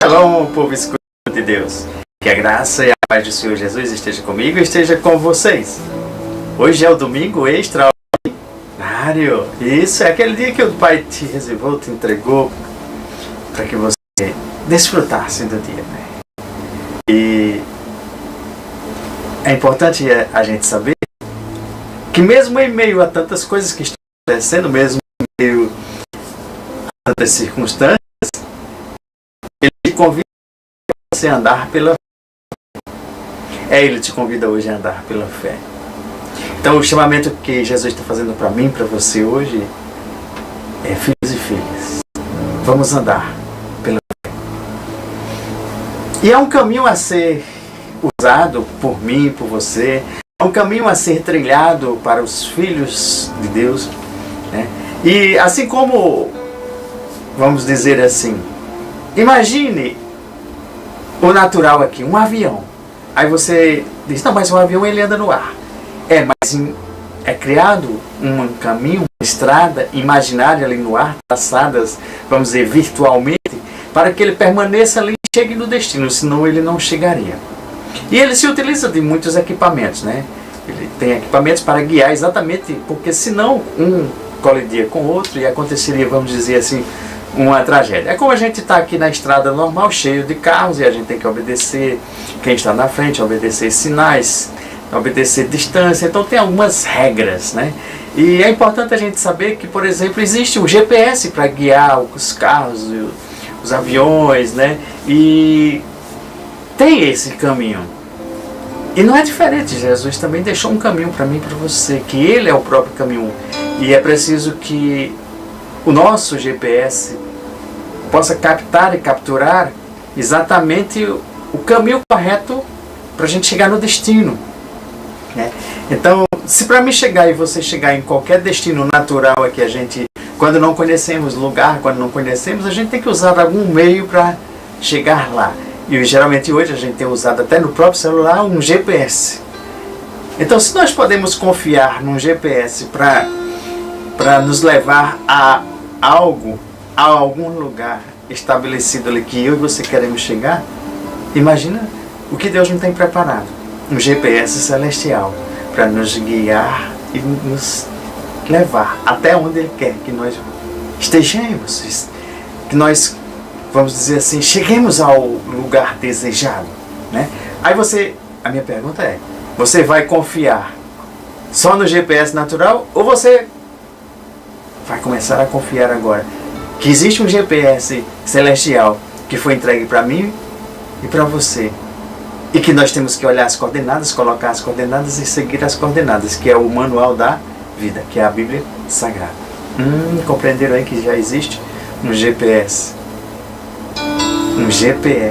Shalom, povo escolhido de Deus. Que a graça e a paz do Senhor Jesus esteja comigo e esteja com vocês. Hoje é o domingo extraordinário. Isso é aquele dia que o Pai te reservou, te entregou para que você desfrutasse do dia. E é importante a gente saber que mesmo em meio a tantas coisas que estão acontecendo, mesmo em meio a tantas circunstâncias, Ele te convida a você andar pela fé. Ele te convida hoje a andar pela fé. Então o chamamento que Jesus está fazendo para mim, para você hoje, é filhos e filhas. Vamos andar pela fé. E é um caminho a ser usado por mim, por você. É um caminho a ser trilhado para os filhos de Deus, né? E assim como, vamos dizer assim, imagine o natural aqui, um avião. Aí você diz, não, mas o avião ele anda no ar. Mas é criado um caminho, uma estrada imaginária ali no ar, traçadas, vamos dizer, virtualmente, para que ele permaneça ali e chegue no destino, senão ele não chegaria. E ele se utiliza de muitos equipamentos, né? Ele tem equipamentos para guiar exatamente, porque senão um colidia com o outro e aconteceria, vamos dizer assim, uma tragédia. É como a gente está aqui na estrada normal, cheio de carros, e a gente tem que obedecer quem está na frente, obedecer sinais, obedecer distância. Então tem algumas regras, né? E é importante a gente saber que, por exemplo, existe um GPS para guiar os carros, os aviões, né? E tem esse caminho. E não é diferente, Jesus também deixou um caminho para mim e para você, que Ele é o próprio caminho. E é preciso que o nosso GPS possa captar e capturar exatamente o caminho correto para a gente chegar no destino, né? Então, se para mim chegar e você chegar em qualquer destino natural é que a gente, quando não conhecemos lugar, quando não conhecemos, a gente tem que usar algum meio para chegar lá. E geralmente hoje a gente tem usado até no próprio celular um GPS. Então, se nós podemos confiar num GPS para nos levar a algo, a algum lugar estabelecido ali que eu e você queremos chegar, imagina o que Deus não tem preparado. Um GPS celestial para nos guiar e nos levar até onde Ele quer que nós estejamos, que nós, vamos dizer assim, cheguemos ao lugar desejado, né? Aí a minha pergunta é, você vai confiar só no GPS natural ou você vai começar a confiar agora que existe um GPS celestial que foi entregue para mim e para você, e que nós temos que olhar as coordenadas, colocar as coordenadas e seguir as coordenadas, que é o manual da vida, que é a Bíblia Sagrada. Compreenderam aí que já existe um GPS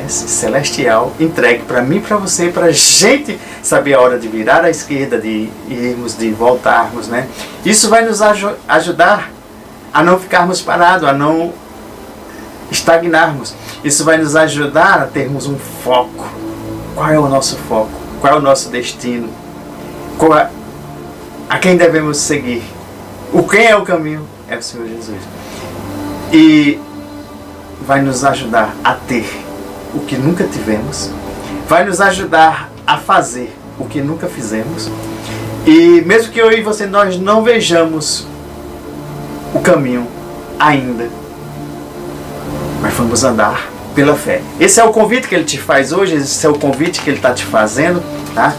celestial entregue para mim e para você, para a gente saber a hora de virar à esquerda, de irmos, de voltarmos, né? Isso vai nos ajudar a não ficarmos parados, a não estagnarmos. Isso vai nos ajudar a termos um foco. Qual é o nosso foco? Qual é o nosso destino? A quem devemos seguir? Quem é o caminho? É o Senhor Jesus. E vai nos ajudar a ter o que nunca tivemos. Vai nos ajudar a fazer o que nunca fizemos. E mesmo que eu e você nós não vejamos o caminho ainda, mas vamos andar pela fé. Esse é o convite que Ele te faz hoje, esse é o convite que Ele está te fazendo, tá?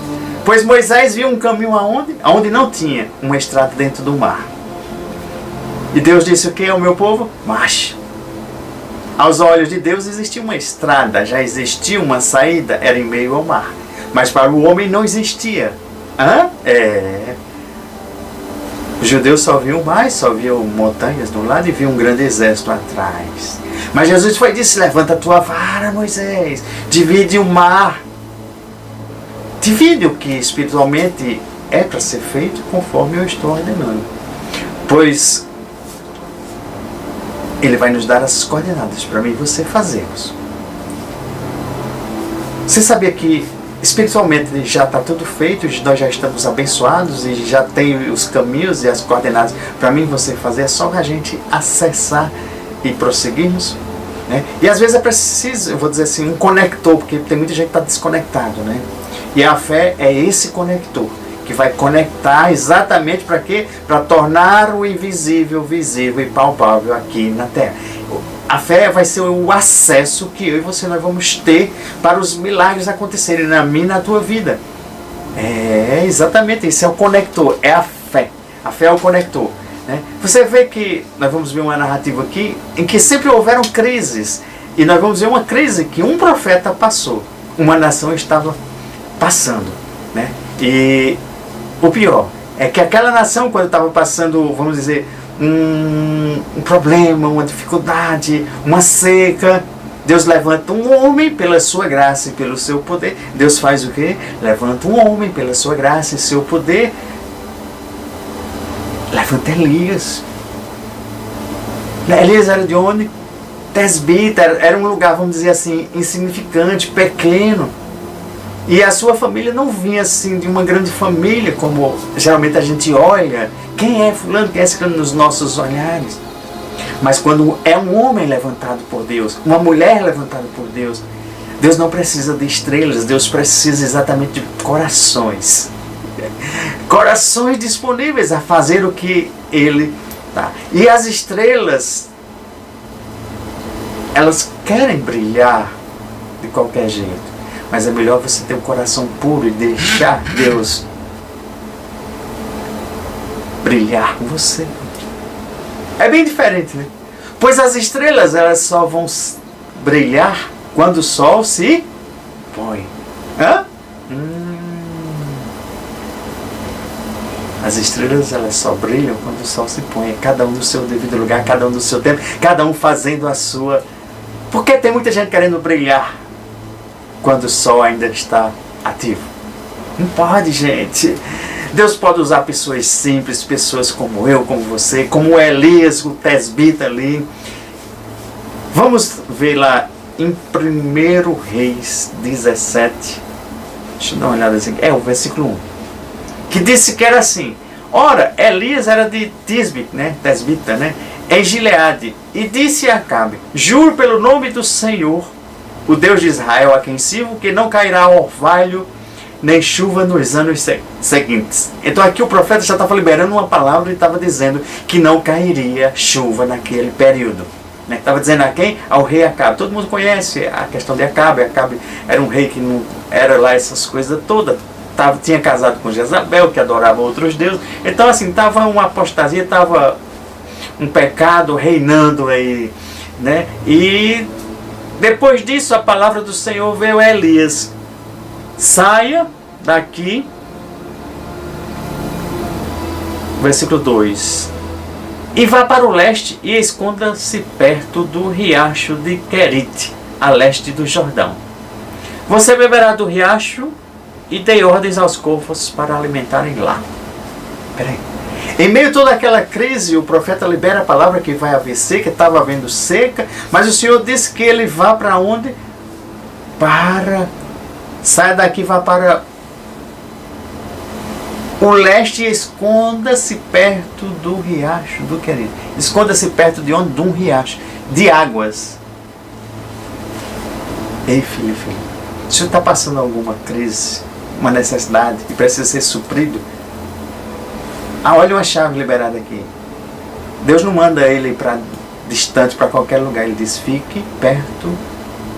Pois Moisés viu um caminho aonde não tinha uma estrada dentro do mar. E Deus disse o que ao meu povo? Marche. Aos olhos de Deus existia uma estrada, já existia uma saída, era em meio ao mar. Mas para o homem não existia. Os judeus só viam mais, só viam montanhas de um lado e viam um grande exército atrás. Mas Jesus foi e disse, levanta a tua vara, Moisés, divide o mar. Divide o que espiritualmente é para ser feito conforme eu estou ordenando. Pois Ele vai nos dar as coordenadas para mim e você fazermos. Você sabia que espiritualmente já está tudo feito, nós já estamos abençoados e já tem os caminhos e as coordenadas para mim e você fazer? É só a gente acessar e prosseguirmos. né? E às vezes é preciso, eu vou dizer assim, um conector, porque tem muita gente que está desconectado, né? E a fé é esse conector, que vai conectar exatamente para quê? Para tornar o invisível visível e palpável aqui na Terra. A fé vai ser o acesso que eu e você nós vamos ter para os milagres acontecerem na minha e na tua vida. É, exatamente, esse é o conector, é a fé. A fé é o conector, né? Você vê que nós vamos ver uma narrativa aqui em que sempre houveram crises. E nós vamos ver uma crise que um profeta passou, uma nação estava passando, né? E o pior é que aquela nação, quando estava passando, vamos dizer, um problema, uma dificuldade, uma seca, Deus levanta um homem pela sua graça e pelo seu poder. Deus faz o quê? Levanta um homem pela sua graça e seu poder. Levanta Elias. Elias era de onde? Tesbita, era um lugar, vamos dizer assim, insignificante, pequeno. E a sua família não vinha assim de uma grande família, como geralmente a gente olha. Quem é fulano, quem é ciclano nos nossos olhares? Mas quando é um homem levantado por Deus, uma mulher levantada por Deus, Deus não precisa de estrelas, Deus precisa exatamente de corações. Corações disponíveis a fazer o que Ele dá. E as estrelas, elas querem brilhar de qualquer jeito. Mas é melhor você ter um coração puro e deixar Deus brilhar com você. É bem diferente, né? Pois as estrelas, elas só vão brilhar quando o sol se põe. Hã? As estrelas, elas só brilham quando o sol se põe. Cada um no seu devido lugar, cada um no seu tempo, cada um fazendo a sua. Porque tem muita gente querendo brilhar quando o sol ainda está ativo. Não pode, gente. Deus pode usar pessoas simples, pessoas como eu, como você, como Elias, o tesbita ali. Vamos ver lá em 1 Reis 17. Deixa eu dar uma olhada assim. É o versículo 1. Que disse que era assim. Ora, Elias era de Tisbe, né? Tesbita, né? Em Gileade. E disse a Acabe: juro pelo nome do Senhor, o Deus de Israel, a quem sirvo, que não cairá orvalho nem chuva nos anos seguintes. Então aqui o profeta já estava liberando uma palavra e estava dizendo que não cairia chuva naquele período. Estava dizendo a quem? Ao rei Acabe. Todo mundo conhece a questão de Acabe. Acabe era um rei que não era lá essas coisas todas. Tinha casado com Jezabel, que adorava outros deuses. Então assim, estava uma apostasia, estava um pecado reinando aí, né? E depois disso, a palavra do Senhor veio a Elias: saia daqui, versículo 2, e vá para o leste e esconda-se perto do riacho de Querite, a leste do Jordão. Você beberá do riacho e dei ordens aos corvos para alimentarem lá. Peraí. Em meio a toda aquela crise, o profeta libera a palavra que vai haver seca, estava havendo seca, mas o Senhor disse que ele vá para onde? Saia daqui, vá para o leste e esconda-se perto do riacho do Querite. Esconda-se perto de onde? De um riacho, de águas. Ei, filho, o senhor está passando alguma crise, uma necessidade que precisa ser suprido? Olha uma chave liberada aqui. Deus não manda ele para distante, para qualquer lugar. Ele diz: fique perto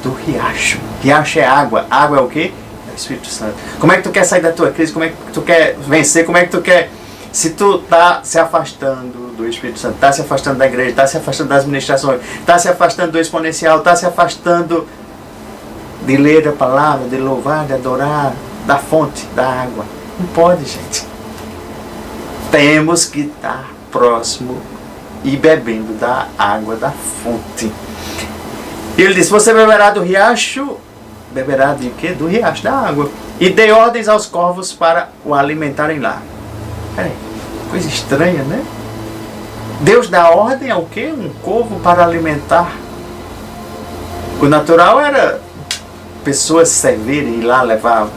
do riacho. Riacho é água. Água é o quê? É o Espírito Santo. Como é que tu quer sair da tua crise? Como é que tu quer vencer? Como é que tu quer... Se tu está se afastando do Espírito Santo, está se afastando da igreja, está se afastando das ministrações, está se afastando do exponencial, está se afastando de ler a palavra, de louvar, de adorar, da fonte, da água. Não pode, gente. Temos que estar próximo e bebendo da água da fonte. E ele disse: você beberá do riacho. Beberá de quê? Do riacho, da água. E dei ordens aos corvos para o alimentarem lá. Peraí, coisa estranha, né? Deus dá ordem ao quê? Um corvo para alimentar. O natural era pessoas servirem e ir lá levar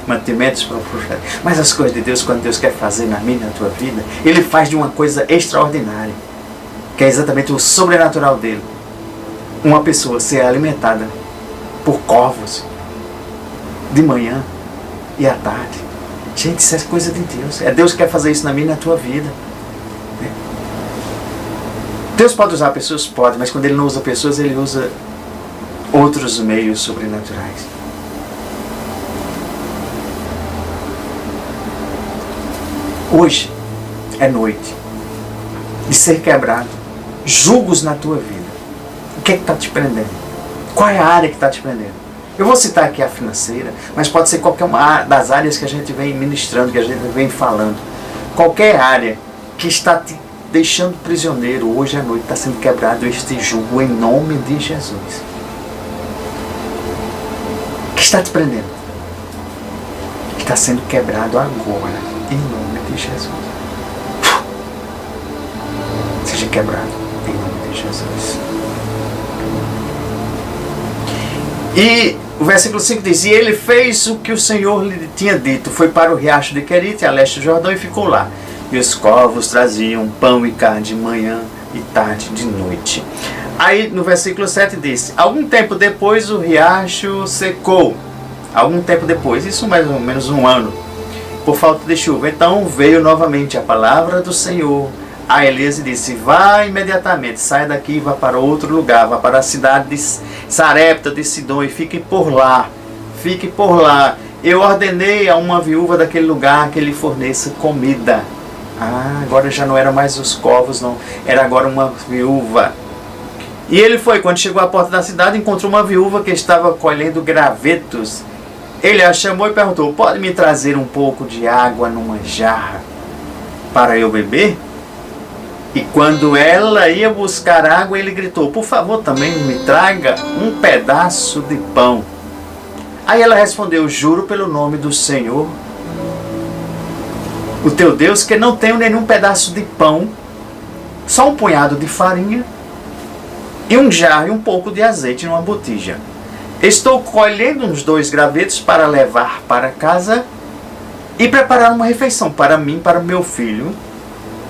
mantimentos para o profeta. Mas as coisas de Deus, quando Deus quer fazer na minha e na tua vida, Ele faz de uma coisa extraordinária, que é exatamente o sobrenatural dele. uma pessoa ser alimentada por corvos de manhã e à tarde. Gente, isso é coisa de Deus. É Deus que quer fazer isso na minha e na tua vida. Deus pode usar pessoas? Pode, mas quando Ele não usa pessoas, Ele usa outros meios sobrenaturais. Hoje é noite de ser quebrado julgos na tua vida. O que é que está te prendendo? Qual é a área que está te prendendo? Eu vou citar aqui a financeira, mas pode ser qualquer uma das áreas que a gente vem ministrando, que a gente vem falando. Qualquer área que está te deixando prisioneiro, hoje à noite está sendo quebrado este jugo em nome de Jesus. O que está te prendendo? Está sendo quebrado agora, em nome de Jesus. Seja quebrado em nome de Jesus. E o versículo 5 diz: e ele fez o que o Senhor lhe tinha dito, foi para o riacho de Querite, a leste do Jordão, e ficou lá. E os corvos traziam pão e carne de manhã e tarde de noite. Aí no versículo 7 diz: algum tempo depois o riacho secou. Algum tempo depois, isso mais ou menos um ano, por falta de chuva. Então veio novamente a palavra do Senhor a Elias e disse: vá imediatamente, saia daqui e vá para outro lugar, vá para a cidade de Sarepta de Sidom e fique por lá. Fique por lá. Eu ordenei a uma viúva daquele lugar que lhe forneça comida. Agora já não era mais os corvos, não. Era agora uma viúva. E ele foi, quando chegou à porta da cidade, encontrou uma viúva que estava colhendo gravetos. Ele a chamou e perguntou: pode me trazer um pouco de água numa jarra para eu beber? E quando ela ia buscar água, ele gritou: por favor, também me traga um pedaço de pão. Aí ela respondeu: juro pelo nome do Senhor, o teu Deus, que não tenho nenhum pedaço de pão, só um punhado de farinha e um jarro e um pouco de azeite numa botija. Estou colhendo uns 2 gravetos para levar para casa e preparar uma refeição para mim e para meu filho,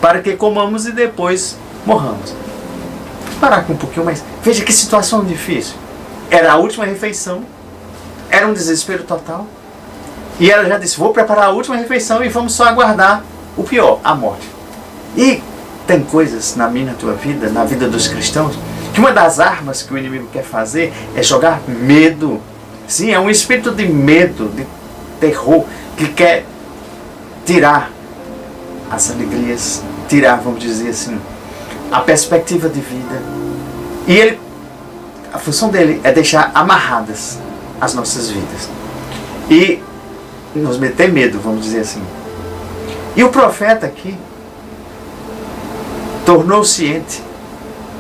para que comamos e depois morramos. Vou parar aqui um pouquinho, mas veja que situação difícil. Era a última refeição, era um desespero total. E ela já disse: vou preparar a última refeição e vamos só aguardar o pior, a morte. E tem coisas na minha, na tua vida, na vida dos cristãos, que uma das armas que o inimigo quer fazer é jogar medo. Sim, é um espírito de medo, de terror, que quer tirar as alegrias, tirar, vamos dizer assim, a perspectiva de vida. E a função dele é deixar amarradas as nossas vidas e nos meter medo, vamos dizer assim. E o profeta aqui tornou ciente,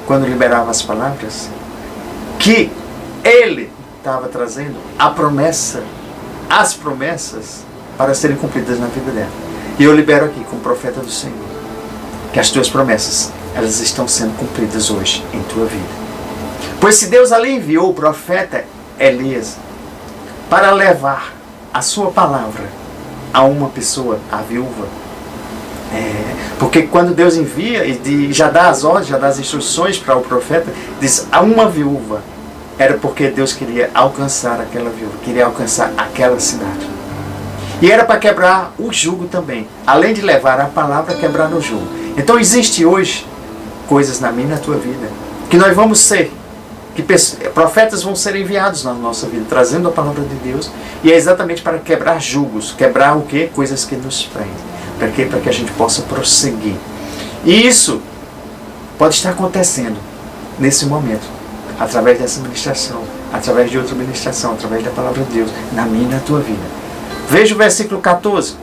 quando liberava as palavras, que ele estava trazendo a promessa, as promessas para serem cumpridas na vida dela. E eu libero aqui, como profeta do Senhor, que as tuas promessas, elas estão sendo cumpridas hoje em tua vida. Pois se Deus ali enviou o profeta Elias para levar a sua palavra a uma pessoa, a viúva, porque quando Deus envia e já dá as ordens, já dá as instruções para o profeta, diz a uma viúva, era porque Deus queria alcançar aquela viúva, queria alcançar aquela cidade. E era para quebrar o jugo também. Além de levar a palavra, quebrar o jugo. Então existe hoje coisas na minha e na tua vida que nós vamos ser, que profetas vão ser enviados na nossa vida, trazendo a palavra de Deus. E é exatamente para quebrar jugos. Quebrar o quê? Coisas que nos prendem. Para quê? Para que a gente possa prosseguir. E isso pode estar acontecendo nesse momento, através dessa ministração, através de outra ministração, através da palavra de Deus, na minha e na tua vida. Veja o versículo 14.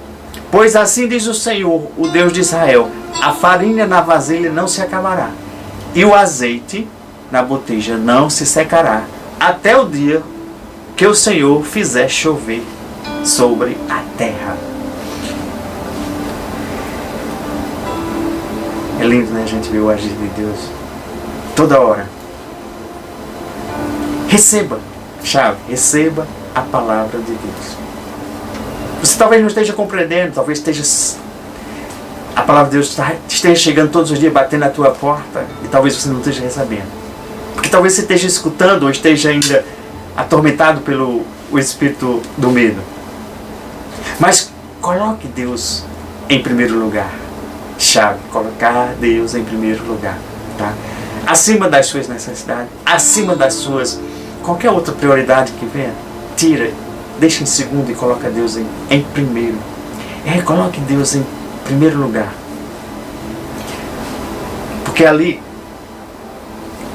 Pois assim diz o Senhor, o Deus de Israel: a farinha na vasilha não se acabará, e o azeite na botija não se secará, até o dia que o Senhor fizer chover sobre a terra. É lindo, né, a gente ver o agir de Deus toda hora. Receba, chave, receba a palavra de Deus. Você talvez não esteja compreendendo, talvez a palavra de Deus esteja chegando todos os dias, batendo na tua porta, e talvez você não esteja recebendo. Porque talvez você esteja escutando ou esteja ainda atormentado pelo o espírito do medo. Mas coloque Deus em primeiro lugar. Chave, colocar Deus em primeiro lugar. Tá? Acima das suas necessidades, acima das suas... Qualquer outra prioridade que venha, tira, deixa em segundo e coloca Deus em primeiro. Coloque Deus em primeiro lugar. Porque ali,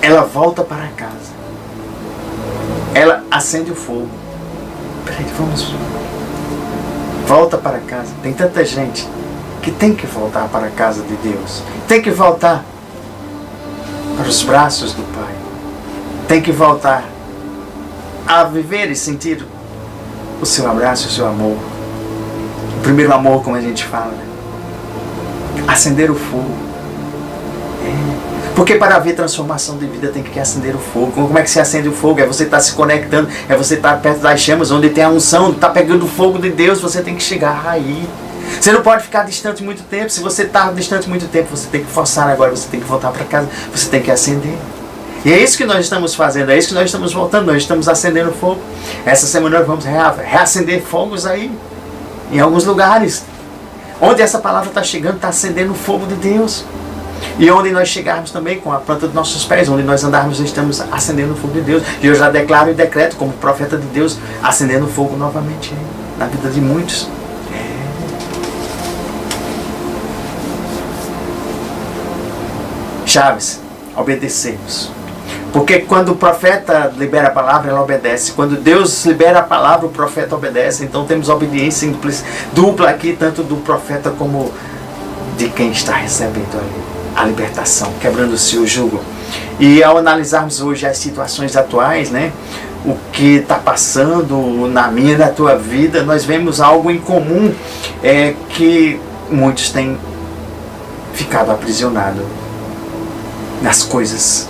ela volta para casa. Ela acende o fogo. Peraí, vamos... Volta para casa. Tem tanta gente que tem que voltar para a casa de Deus. Tem que voltar para os braços do Pai. Tem que voltar a viver e sentir o seu abraço, o seu amor. O primeiro amor, como a gente fala. Acender o fogo. Porque para haver transformação de vida tem que acender o fogo. Como é que se acende o fogo? É você estar se conectando, é você estar perto das chamas, onde tem a unção, onde está pegando o fogo de Deus, você tem que chegar aí. Você não pode ficar distante muito tempo. Se você está distante muito tempo, você tem que forçar agora, você tem que voltar para casa, você tem que acender. E é isso que nós estamos fazendo, é isso que nós estamos voltando, nós estamos acendendo fogo. Essa semana nós vamos reacender fogos aí, em alguns lugares. Onde essa palavra está chegando, está acendendo o fogo de Deus. E onde nós chegarmos também com a planta dos nossos pés, onde nós andarmos, estamos acendendo o fogo de Deus. E eu já declaro e decreto como profeta de Deus, acendendo o fogo novamente na vida de muitos. Chaves, obedecemos. Porque quando o profeta libera a palavra, ela obedece. Quando Deus libera a palavra, o profeta obedece. Então temos obediência dupla aqui, tanto do profeta como de quem está recebendo a libertação, quebrando o seu jugo. E ao analisarmos hoje as situações atuais, né, o que está passando na minha e na tua vida, nós vemos algo em comum, que muitos têm ficado aprisionados nas coisas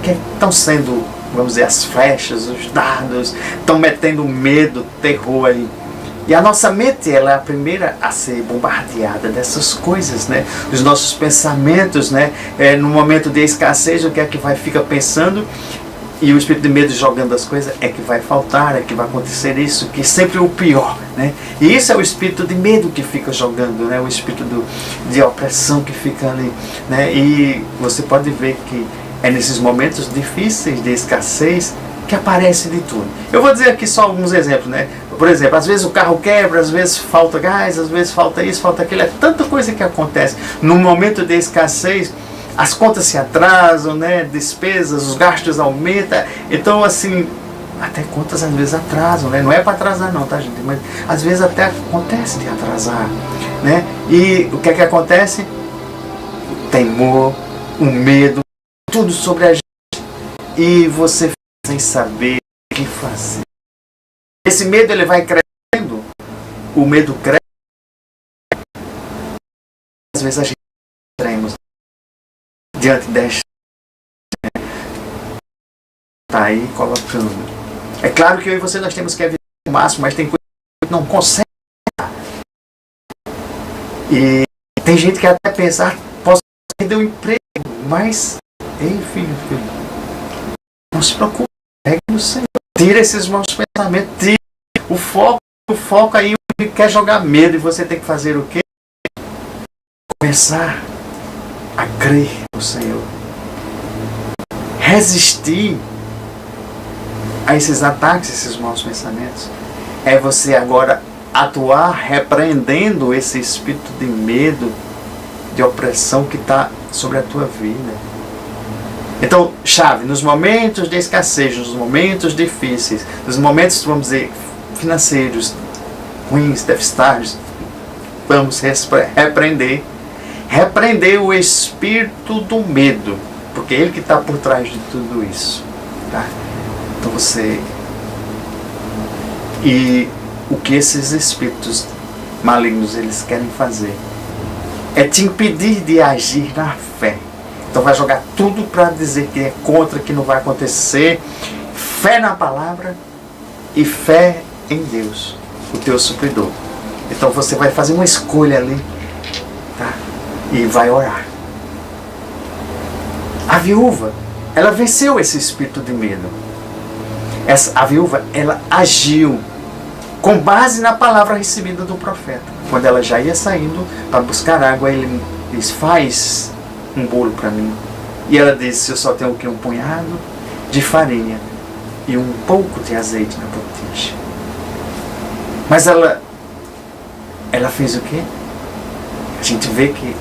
que estão sendo, vamos dizer, as flechas, os dardos, estão metendo medo, terror aí. E a nossa mente, ela é a primeira a ser bombardeada dessas coisas, né? Os nossos pensamentos, né? No momento de escassez, o que é que fica pensando? E o espírito de medo jogando as coisas, é que vai faltar, é que vai acontecer isso, que é sempre o pior, né? E isso é o espírito de medo que fica jogando, né? O espírito de opressão que fica ali, né? E você pode ver que é nesses momentos difíceis de escassez que aparece de tudo. Eu vou dizer aqui só alguns exemplos, né? Por exemplo, às vezes o carro quebra, às vezes falta gás, às vezes falta isso, falta aquilo. É tanta coisa que acontece. No momento de escassez, as contas se atrasam, né? Despesas, os gastos aumentam. Então, assim, até contas às vezes atrasam, né? Não é para atrasar não, tá, gente? Mas às vezes até acontece de atrasar, né? E o que é que acontece? O temor, o medo, tudo sobre a gente. E você fica sem saber o que fazer. Esse medo, ele vai crescendo. O medo cresce. Às vezes a gente tremos diante desta, tá aí colocando. É claro que eu e você nós temos que evitar o máximo, mas tem coisas que não consegue. E tem gente que até pensa, posso perder o emprego, mas ei, filho, não se preocupe, pegue no Senhor. Tira esses maus pensamentos, tira o foco aí, ele quer jogar medo, e você tem que fazer o quê? Começar a crer no Senhor. Resistir a esses ataques, esses maus pensamentos. É você agora atuar repreendendo esse espírito de medo, de opressão que está sobre a tua vida. Então, chave, nos momentos de escassez, nos momentos difíceis, nos momentos, vamos dizer, financeiros, ruins, deficitários, vamos repreender o espírito do medo, porque é ele que está por trás de tudo isso, tá? Então você... E o que esses espíritos malignos eles querem fazer é te impedir de agir na fé. Então vai jogar tudo para dizer que é contra, que não vai acontecer. Fé na palavra e fé em Deus, o teu supridor. Então você vai fazer uma escolha ali, tá? E vai orar. A viúva, ela venceu esse espírito de medo. A viúva, ela agiu com base na palavra recebida do profeta. Quando ela já ia saindo para buscar água, ele diz: faz um bolo para mim. E ela disse: eu só tenho um punhado de farinha e um pouco de azeite na botija. Mas ela fez o quê? A gente vê que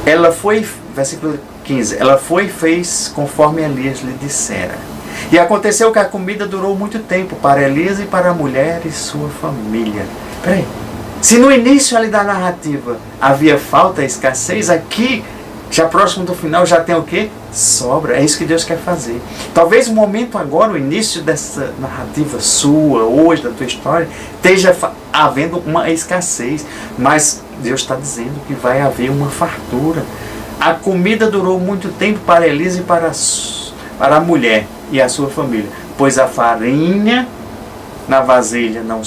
ela foi, versículo 15, ela foi e fez conforme Elias lhe dissera. E aconteceu que a comida durou muito tempo para Elias e para a mulher e sua família. Peraí, se no início ali da narrativa havia falta, escassez, aqui, já próximo do final, já tem o quê? Sobra. É isso que Deus quer fazer. Talvez o momento agora, o início dessa narrativa sua, hoje, da tua história, esteja havendo uma escassez. Mas Deus está dizendo que vai haver uma fartura. A comida durou muito tempo para Elias e para a mulher e a sua família. Pois a farinha na vasilha não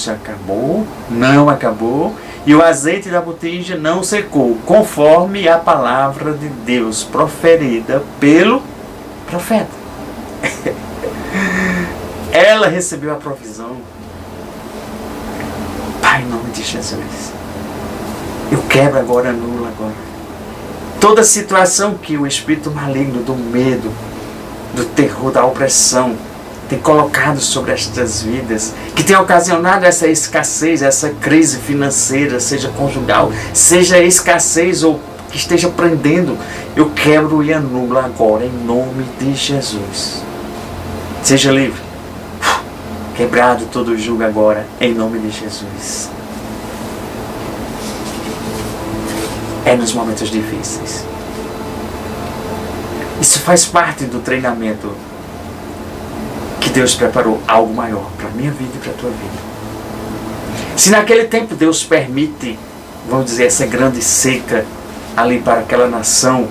acabou, e o azeite da botija não secou, conforme a palavra de Deus proferida pelo profeta. Ela recebeu a provisão. Pai, em nome de Jesus, eu quebro agora, anulo agora toda situação que o espírito maligno do medo, do terror, da opressão tem colocado sobre estas vidas, que tem ocasionado essa escassez, essa crise financeira, seja conjugal, seja escassez ou que esteja prendendo, eu quebro e anulo agora, em nome de Jesus. Seja livre. Quebrado todo o jugo agora, em nome de Jesus. É nos momentos difíceis. Isso faz parte do treinamento que Deus preparou algo maior para a minha vida e para a tua vida. Se naquele tempo Deus permite, vamos dizer, essa grande seca ali para aquela nação,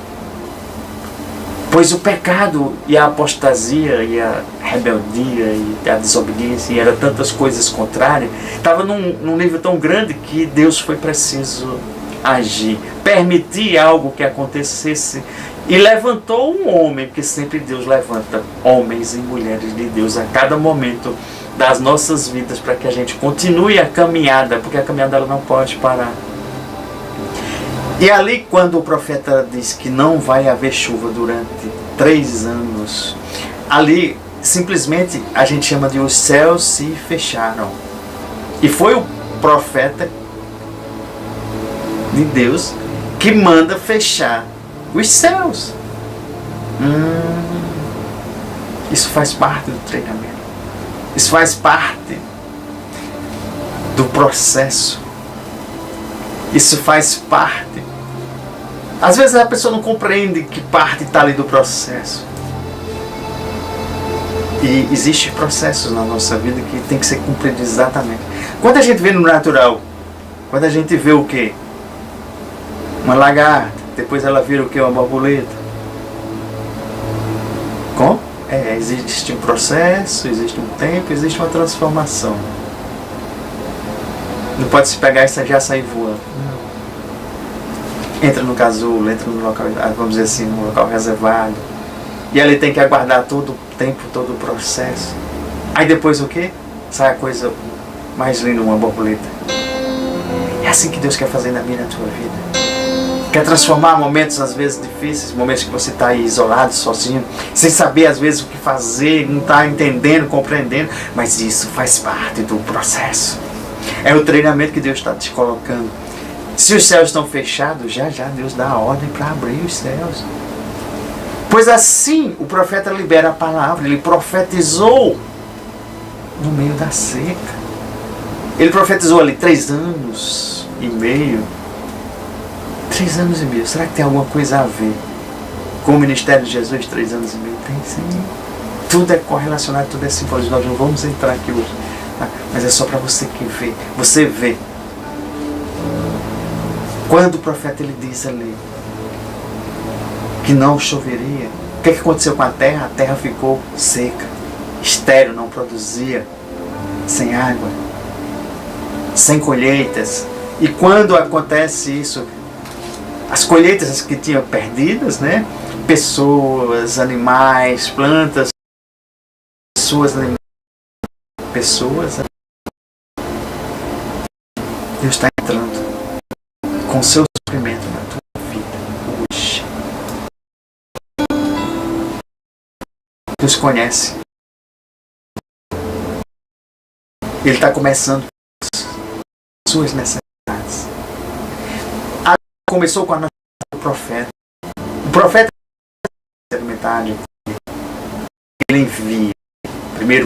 pois o pecado e a apostasia e a rebeldia e a desobediência e eram tantas coisas contrárias, estava num nível tão grande que Deus foi preciso agir, permitir algo que acontecesse, e levantou um homem, porque sempre Deus levanta homens e mulheres de Deus a cada momento das nossas vidas, para que a gente continue a caminhada, porque a caminhada ela não pode parar. E ali, quando o profeta diz que não vai haver chuva durante 3 anos, ali simplesmente a gente chama de os céus se fecharam. E foi o profeta de Deus que manda fechar os céus. Isso faz parte do treinamento. Isso faz parte do processo. Isso faz parte. Às vezes a pessoa não compreende que parte está ali do processo. E existem processos na nossa vida que tem que ser cumprido exatamente. Quando a gente vê no natural, quando a gente vê o quê? Uma lagarta, depois ela vira o quê? Uma borboleta. Como? Existe um processo, existe um tempo, existe uma transformação. Não pode se pegar e já sair voando. Entra no casulo, entra no local, vamos dizer assim, no local reservado. E ali tem que aguardar todo o tempo, todo o processo. Aí depois o quê? Sai a coisa mais linda, uma borboleta. É assim que Deus quer fazer na minha e na tua vida. Quer transformar momentos às vezes difíceis, momentos que você está aí isolado, sozinho, sem saber às vezes o que fazer, não está entendendo, compreendendo, mas isso faz parte do processo. É o treinamento que Deus está te colocando. Se os céus estão fechados, já Deus dá a ordem para abrir os céus. Pois assim o profeta libera a palavra, ele profetizou no meio da seca. Ele profetizou ali 3 anos e meio. 3 anos e meio. Será que tem alguma coisa a ver com o ministério de Jesus? 3 anos e meio? Tem sim. Tudo é correlacionado, tudo é simbólico. Nós não vamos entrar aqui hoje. Tá? Mas é só para você que vê. Você vê. Quando o profeta ele diz ali que não choveria, o que aconteceu com a terra? A terra ficou seca, estéril, não produzia, sem água, sem colheitas. E quando acontece isso, as colheitas que tinham perdidas, né? Pessoas, animais, plantas, pessoas. Deus está entrando com o seu suprimento na tua vida hoje. Deus conhece. Ele está começando com suas necessidades. Começou com a nossa do profeta. O profeta se alimentar de ele envia primeiro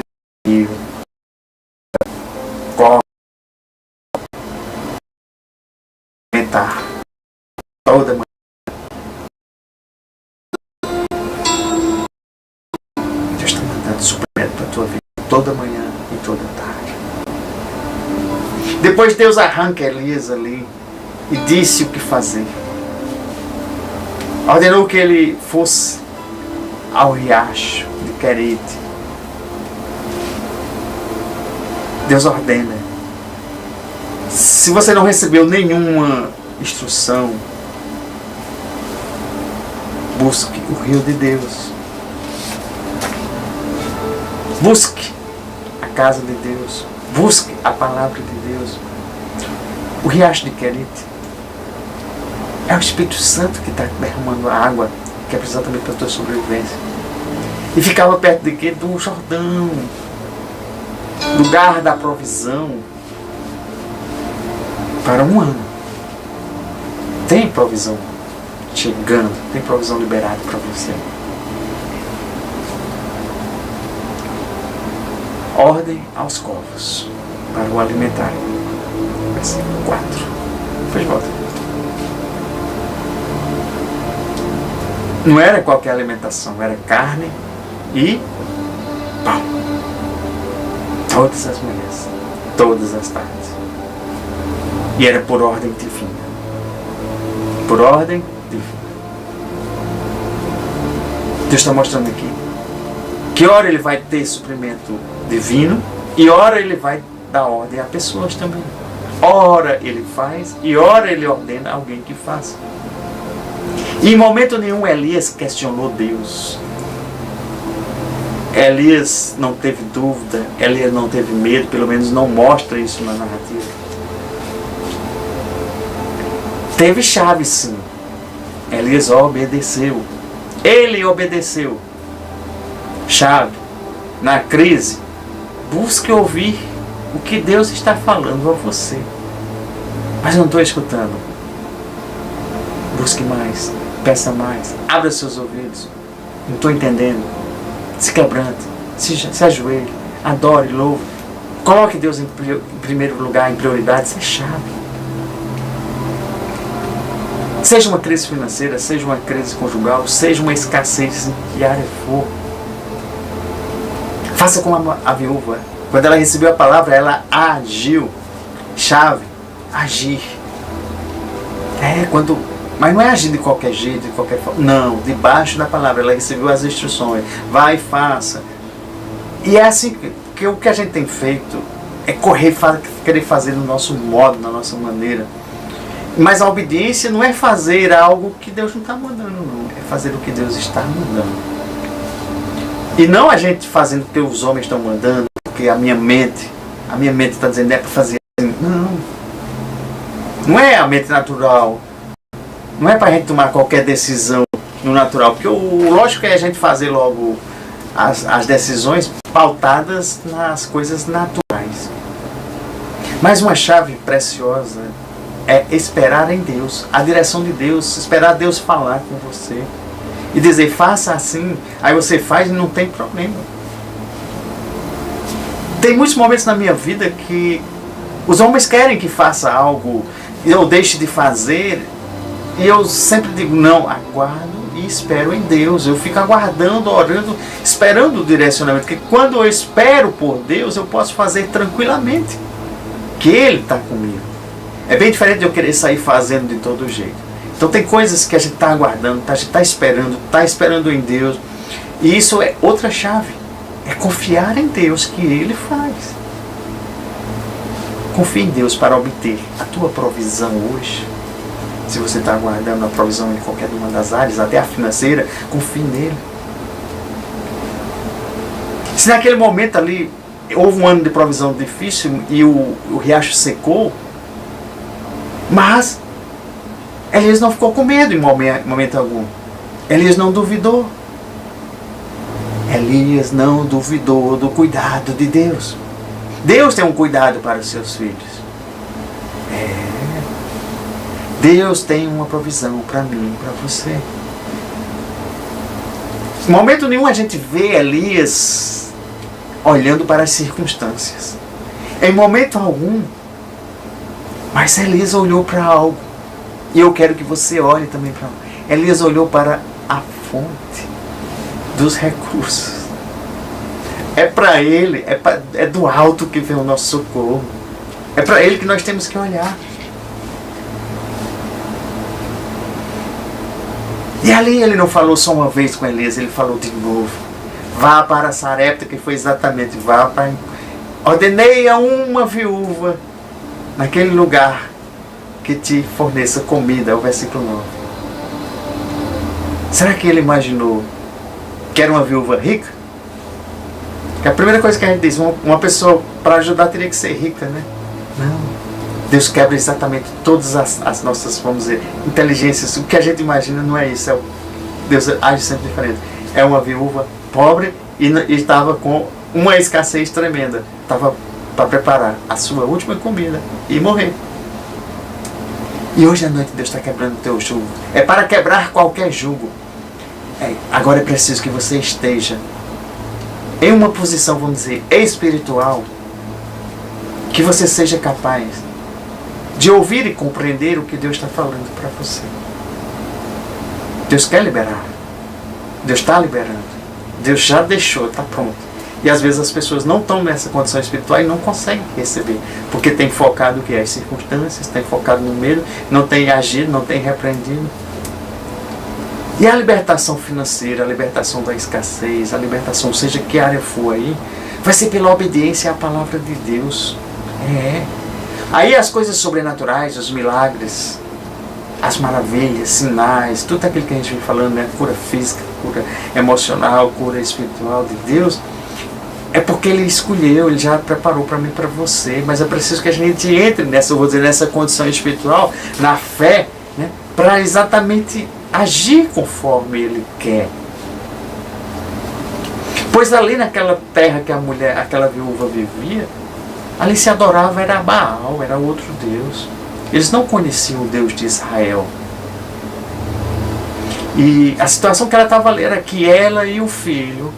alimentar toda manhã. Deus está mandando suprimento para a tua vida toda manhã e toda tarde. Depois Deus arranca Elias ali e disse o que fazer. Ordenou que ele fosse ao riacho de Querite. Deus ordena. Se você não recebeu nenhuma instrução, busque o rio de Deus. Busque a casa de Deus. Busque a palavra de Deus. O riacho de Querite é o Espírito Santo que está derramando a água que é exatamente para a tua sobrevivência. E ficava perto de quê? Do Jordão, lugar da provisão para um ano. Tem provisão chegando, tem provisão liberada para você. Ordem aos corvos para o alimentarem. Versículo 4. Depois volta. Não era qualquer alimentação, era carne e pão. Todas as manhãs, todas as tardes. E era por ordem divina. Por ordem divina. Deus está mostrando aqui que hora ele vai ter suprimento divino e hora ele vai dar ordem a pessoas também. Ora ele faz e ora ele ordena alguém que faça. E em momento nenhum Elias questionou Deus. Elias não teve dúvida, Elias não teve medo, pelo menos não mostra isso na narrativa. Teve chave sim. Elias obedeceu. Ele obedeceu. Chave. Na crise, busque ouvir o que Deus está falando a você. Mas não estou escutando. Busque mais. Peça mais. Abra seus ouvidos. Não estou entendendo. Se quebrante. Se ajoelhe. Adore, louve. Coloque Deus em primeiro lugar, em prioridade. Isso é chave. Seja uma crise financeira, seja uma crise conjugal, seja uma escassez em que área for. Faça como a viúva. Quando ela recebeu a palavra, ela agiu. Chave. Agir. Mas não é agir de qualquer jeito, de qualquer forma. Não, debaixo da palavra. Ela recebeu as instruções. Vai e faça. E é assim que o que a gente tem feito é querer fazer no nosso modo, na nossa maneira. Mas a obediência não é fazer algo que Deus não está mandando, não. É fazer o que Deus está mandando. E não a gente fazendo o que os homens estão mandando, porque a minha mente está dizendo é para fazer assim. Não. Não é a mente natural. Não é para a gente tomar qualquer decisão no natural. Porque o lógico é a gente fazer logo as decisões pautadas nas coisas naturais. Mas uma chave preciosa é esperar em Deus, a direção de Deus, esperar Deus falar com você. E dizer, faça assim, aí você faz e não tem problema. Tem muitos momentos na minha vida que os homens querem que faça algo, e eu deixe de fazer, e eu sempre digo, não, aguardo e espero em Deus. Eu fico aguardando, orando, esperando o direcionamento, porque quando eu espero por Deus, eu posso fazer tranquilamente, que Ele está comigo. É bem diferente de eu querer sair fazendo de todo jeito. Então tem coisas que a gente está aguardando, a gente está esperando em Deus. E isso é outra chave. É confiar em Deus que Ele faz. Confie em Deus para obter a tua provisão hoje. Se você está aguardando a provisão em qualquer uma das áreas, até a financeira, confie nele. Se naquele momento ali houve um ano de provisão difícil e o riacho secou, mas Elias não ficou com medo em momento algum. Elias não duvidou. Elias não duvidou do cuidado de Deus. Deus tem um cuidado para os seus filhos. Deus tem uma provisão para mim e para você. Em momento nenhum a gente vê Elias olhando para as circunstâncias. Em momento algum. Mas Elias olhou para algo. E eu quero que você olhe também para algo. Elias olhou para a fonte dos recursos. É para ele, é do alto que vem o nosso socorro. É para ele que nós temos que olhar. E ali ele não falou só uma vez com Elias, ele falou de novo. Vá para Sarepta, que foi exatamente, vá para... Ordenei a uma viúva naquele lugar que te forneça comida, é o versículo 9. Será que ele imaginou que era uma viúva rica? Porque a primeira coisa que a gente diz, uma pessoa para ajudar teria que ser rica, né? Não. Deus quebra exatamente todas as nossas, vamos dizer, inteligências. O que a gente imagina não é isso. Deus age sempre diferente. É uma viúva pobre e estava com uma escassez tremenda. Estava para preparar a sua última comida e morrer. E hoje à noite Deus está quebrando o teu jugo. É para quebrar qualquer jugo. Agora é preciso que você esteja em uma posição, vamos dizer, espiritual, que você seja capaz de ouvir e compreender o que Deus está falando para você. Deus quer liberar. Deus está liberando. Deus já deixou, está pronto. E às vezes as pessoas não estão nessa condição espiritual e não conseguem receber. Porque tem focado o que? As circunstâncias, tem focado no medo, não tem agido, não tem repreendido. E a libertação financeira, a libertação da escassez, a libertação, seja que área for aí, vai ser pela obediência à palavra de Deus. Aí as coisas sobrenaturais, os milagres, as maravilhas, sinais, tudo aquilo que a gente vem falando, né? Cura física, cura emocional, cura espiritual de Deus, é porque Ele escolheu, Ele já preparou para mim e para você. Mas é preciso que a gente entre nessa, eu vou dizer, nessa condição espiritual, na fé, né? Para exatamente agir conforme Ele quer. Pois ali naquela terra que aquela viúva vivia, ali se adorava, era Baal, era outro Deus. Eles não conheciam o Deus de Israel. E a situação que ela estava ali era que ela e o filho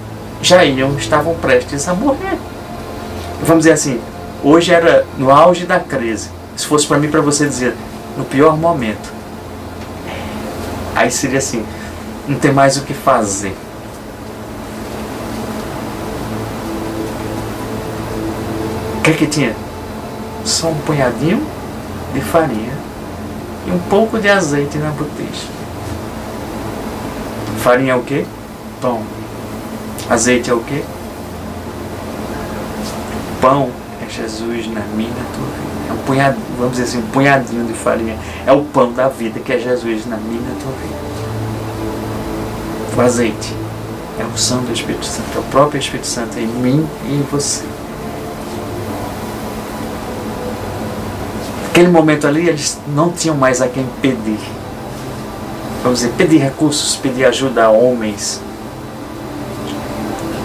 estavam prestes a morrer. Vamos dizer assim, hoje era no auge da crise. Se fosse para mim, para você dizer, no pior momento. Aí seria assim, não tem mais o que fazer. O que tinha? Só um punhadinho de farinha e um pouco de azeite na botija. Farinha é o quê? Pão. Azeite é o quê? Pão é Jesus na minha, na tua vida. É um punhado, vamos dizer assim, um punhadinho de farinha. É o pão da vida que é Jesus na minha, na tua vida. O azeite é a unção do Espírito Santo, é o próprio Espírito Santo em mim e em você. Naquele momento ali, eles não tinham mais a quem pedir. Vamos dizer, pedir recursos, pedir ajuda a homens.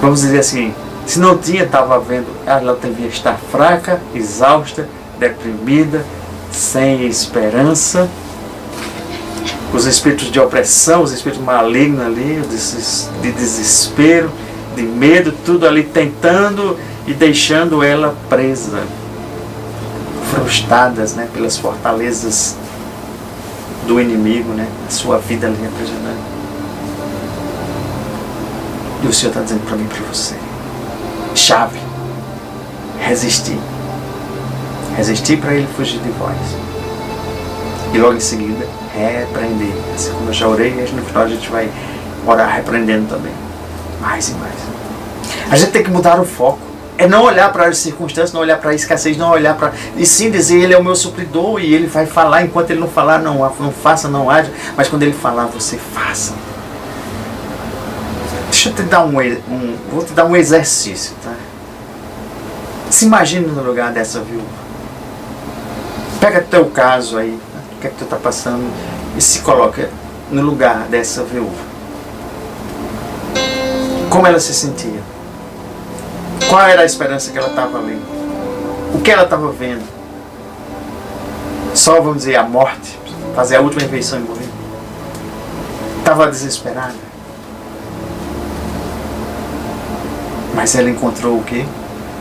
Vamos dizer assim, se não tinha, estava vendo, ela devia estar fraca, exausta, deprimida, sem esperança. Os espíritos de opressão, os espíritos malignos ali, de desespero, de medo, tudo ali tentando e deixando ela presa. Frustradas, né, pelas fortalezas do inimigo, né, a sua vida ali aprisionada. E o Senhor está dizendo para mim e para você: chave, resistir. Resistir para ele fugir de vós. E logo em seguida, repreender. Assim como eu já orei, no final a gente vai orar repreendendo também. Mais e mais. A gente tem que mudar o foco. É não olhar para as circunstâncias, não olhar para a escassez, não olhar para... E sim dizer, Ele é o meu supridor e Ele vai falar. Enquanto Ele não falar, não faça, não haja. Mas quando Ele falar, você faça. Deixa eu te dar vou te dar um exercício, tá? Se imagine no lugar dessa viúva. Pega teu caso aí, né? O que é que tu está passando, e se coloca no lugar dessa viúva. Como ela se sentia? Qual era a esperança que ela estava ali? O que ela estava vendo? Só, vamos dizer, a morte, fazer a última refeição e morrer. Estava desesperada. Mas ela encontrou o quê?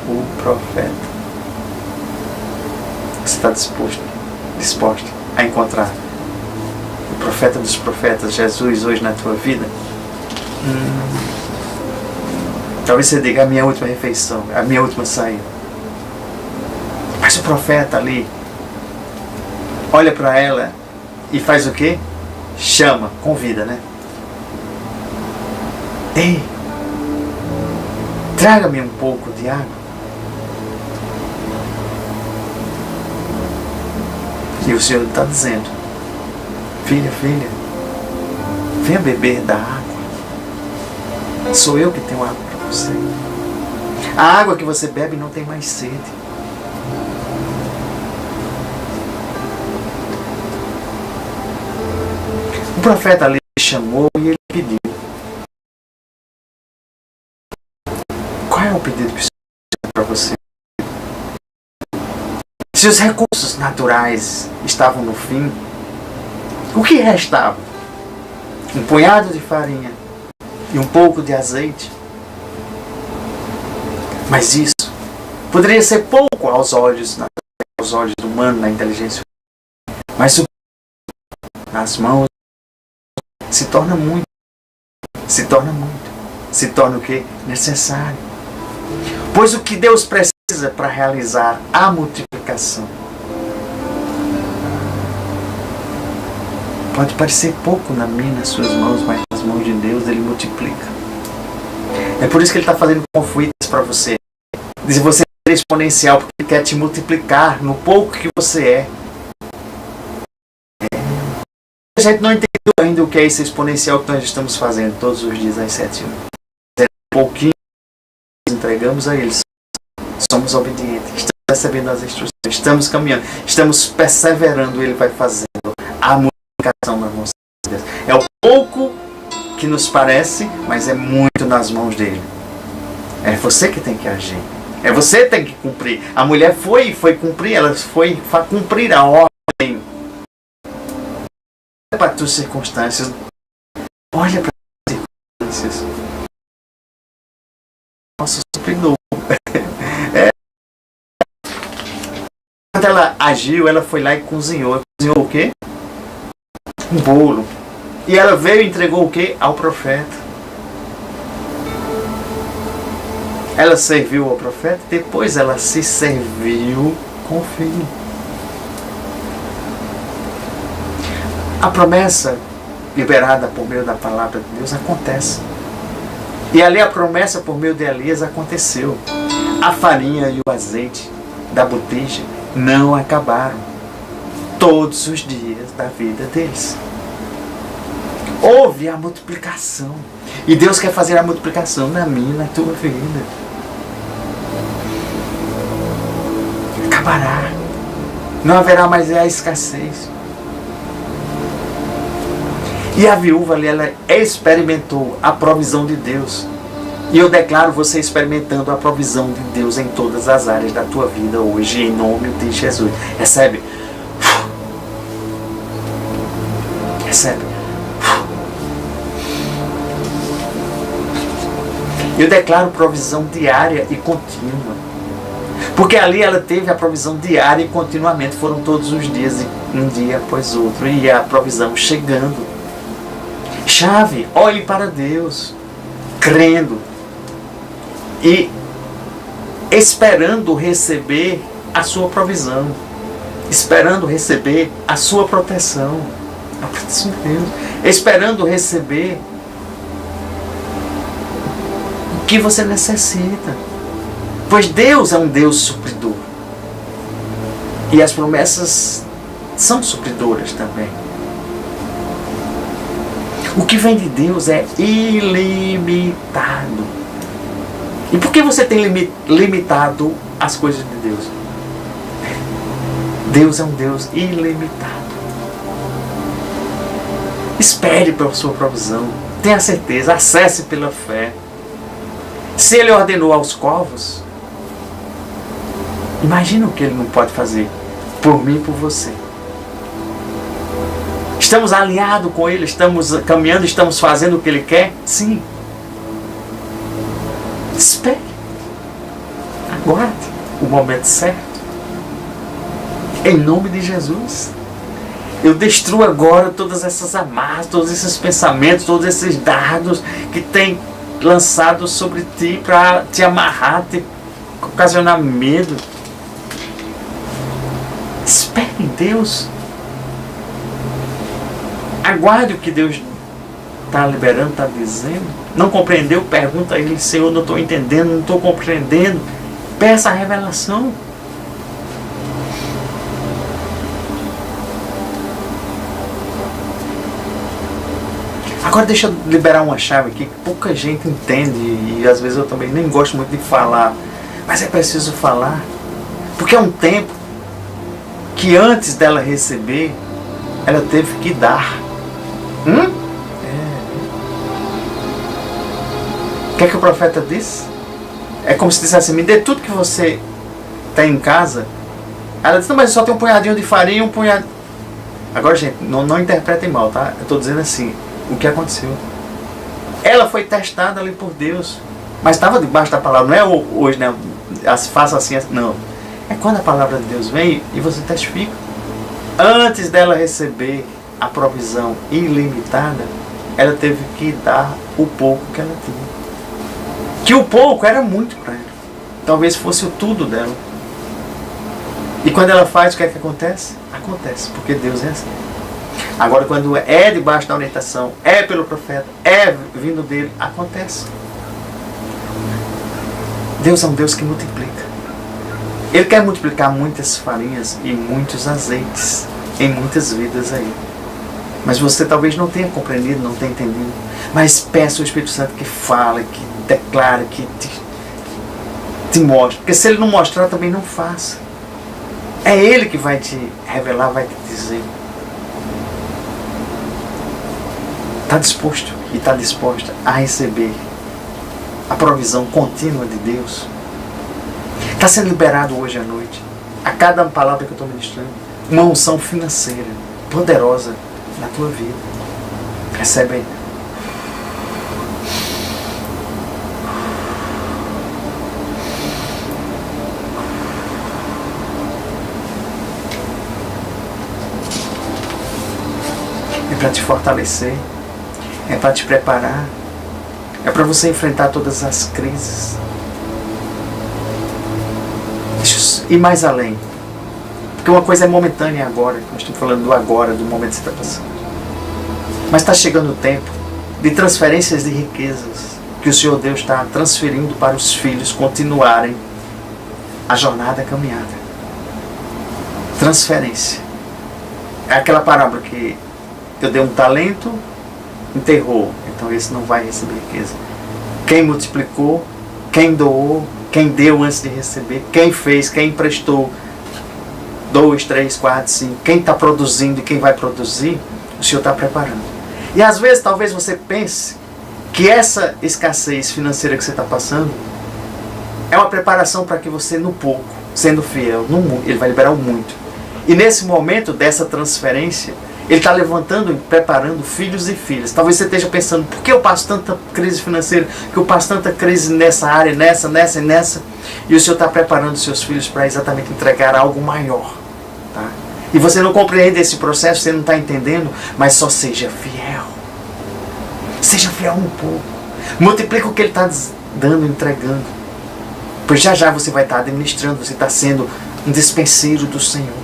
O profeta. Você está disposto a encontrar o profeta dos profetas, Jesus, hoje na tua vida? Talvez você diga, a minha última refeição, a minha última saída. Mas o profeta ali olha para ela e faz o quê? Chama, convida, né? Ei, traga-me um pouco de água. E o Senhor está dizendo, filha, venha beber da água. Sou eu que tenho água para você. A água que você bebe não tem mais sede. O profeta ali chamou e ele pediu. Qual é o pedido que o Senhor tem para você? Se os recursos naturais estavam no fim, o que restava? Um punhado de farinha e um pouco de azeite. Mas isso poderia ser pouco aos olhos do humano, na inteligência humana. Mas nas mãos se torna muito. Se torna o que? Necessário. Pois o que Deus precisa para realizar a multiplicação pode parecer pouco nas suas mãos, mas nas mãos de Deus Ele multiplica. É por isso que Ele está fazendo conflitos para você. Diz você é exponencial, porque Ele quer te multiplicar no pouco que você é. A gente não entendeu ainda o que é esse exponencial que nós estamos fazendo todos os dias às 7h. É pouquinho que entregamos a Ele. Somos obedientes, estamos recebendo as instruções, estamos caminhando, estamos perseverando, Ele vai fazendo a multiplicação nas nossas vidas. É o pouco que nos parece, mas é muito nas mãos dele. É você que tem que agir. É você que tem que cumprir. A mulher foi cumprir, ela foi cumprir a ordem. Olha para as tuas circunstâncias. Olha para as circunstâncias. Nosso supridor. Quando ela agiu, ela foi lá e cozinhou. Cozinhou o quê? Um bolo. E ela veio e entregou o quê? Ao profeta. Ela serviu ao profeta, depois ela se serviu com o filho. A promessa liberada por meio da palavra de Deus acontece. E ali a promessa por meio de Elias aconteceu. A farinha e o azeite da botija não acabaram todos os dias da vida deles. Houve a multiplicação. E Deus quer fazer a multiplicação na minha, na tua vida. Acabará. Não haverá mais a escassez. E a viúva ali, ela experimentou a provisão de Deus. E eu declaro você experimentando a provisão de Deus em todas as áreas da tua vida hoje, em nome de Jesus. Recebe. Recebe. Eu declaro provisão diária e contínua. Porque ali ela teve a provisão diária e continuamente. Foram todos os dias, um dia após outro. E a provisão chegando. Chave, olhe para Deus. Crendo. E esperando receber a sua provisão. Esperando receber a sua proteção. A proteção de Deus. Esperando receber o que você necessita. Pois Deus é um Deus supridor. E as promessas são supridoras também. O que vem de Deus é ilimitado. E por que você tem limitado as coisas de Deus? Deus é um Deus ilimitado. Espere pela sua provisão. Tenha certeza, acesse pela fé. Se Ele ordenou aos corvos, imagina o que Ele não pode fazer por mim e por você. Estamos alinhados com Ele, estamos caminhando, estamos fazendo o que Ele quer? Sim. Espere. Aguarde o momento certo. Em nome de Jesus. Eu destruo agora todas essas amarras, todos esses pensamentos, todos esses dardos que tem lançado sobre ti para te amarrar, te ocasionar medo. Espere em Deus. Aguarde o que Deus está liberando, está dizendo. Não compreendeu? Pergunta a Ele: Senhor, não estou entendendo, não estou compreendendo. Peça a revelação. Agora deixa eu liberar uma chave aqui que pouca gente entende e às vezes eu também nem gosto muito de falar. Mas é preciso falar. Porque é um tempo que antes dela receber, ela teve que dar. O que é que o profeta disse? É como se dissesse assim: me dê tudo que você tem em casa. Ela disse: não, mas só tem um punhadinho de farinha e um punhado. Agora, gente, não interpretem mal, tá? Eu estou dizendo assim, o que aconteceu. Ela foi testada ali por Deus, mas estava debaixo da palavra. Não é hoje, né? Faça assim, não. É quando a palavra de Deus vem e você testifica. Antes dela receber a provisão ilimitada, ela teve que dar o pouco que ela tinha. Que o pouco era muito para ela. Talvez fosse o tudo dela. E quando ela faz, o que é que acontece? Acontece, porque Deus é assim. Agora, quando é debaixo da orientação, é pelo profeta, é vindo dele, acontece. Deus é um Deus que multiplica. Ele quer multiplicar muitas farinhas e muitos azeites em muitas vidas aí. Mas você talvez não tenha compreendido, não tenha entendido. Mas peça ao Espírito Santo que fale, que declare, que te mostre. Porque se ele não mostrar, também não faça. É ele que vai te revelar, vai te dizer. Está disposto e está disposta a receber a provisão contínua de Deus? Está sendo liberado hoje à noite, a cada palavra que eu estou ministrando, uma unção financeira poderosa na tua vida. Recebe aí. É para te fortalecer, é para te preparar, é para você enfrentar todas as crises. E mais além. Porque uma coisa é momentânea agora, nós estamos falando do agora, do momento que você está passando. Mas está chegando o tempo de transferências de riquezas que o Senhor Deus está transferindo para os filhos continuarem a jornada, a caminhada. Transferência. É aquela parábola que eu dei um talento, enterrou, então esse não vai receber riqueza. Quem multiplicou, quem doou, quem deu antes de receber, quem fez, quem emprestou 2, 3, 4, 5, quem está produzindo e quem vai produzir, o Senhor está preparando. E às vezes, talvez você pense que essa escassez financeira que você está passando é uma preparação para que você, no pouco, sendo fiel, no muito, Ele vai liberar o muito. E nesse momento dessa transferência, Ele está levantando e preparando filhos e filhas. Talvez você esteja pensando: por que eu passo tanta crise financeira? Que eu passo tanta crise nessa área, nessa e nessa? E o Senhor está preparando os seus filhos para exatamente entregar algo maior. Tá? E você não compreende esse processo, você não está entendendo, mas só seja fiel. Seja fiel um pouco. Multiplica o que Ele está dando, entregando. Pois já já você vai estar administrando, você está sendo um dispenseiro do Senhor.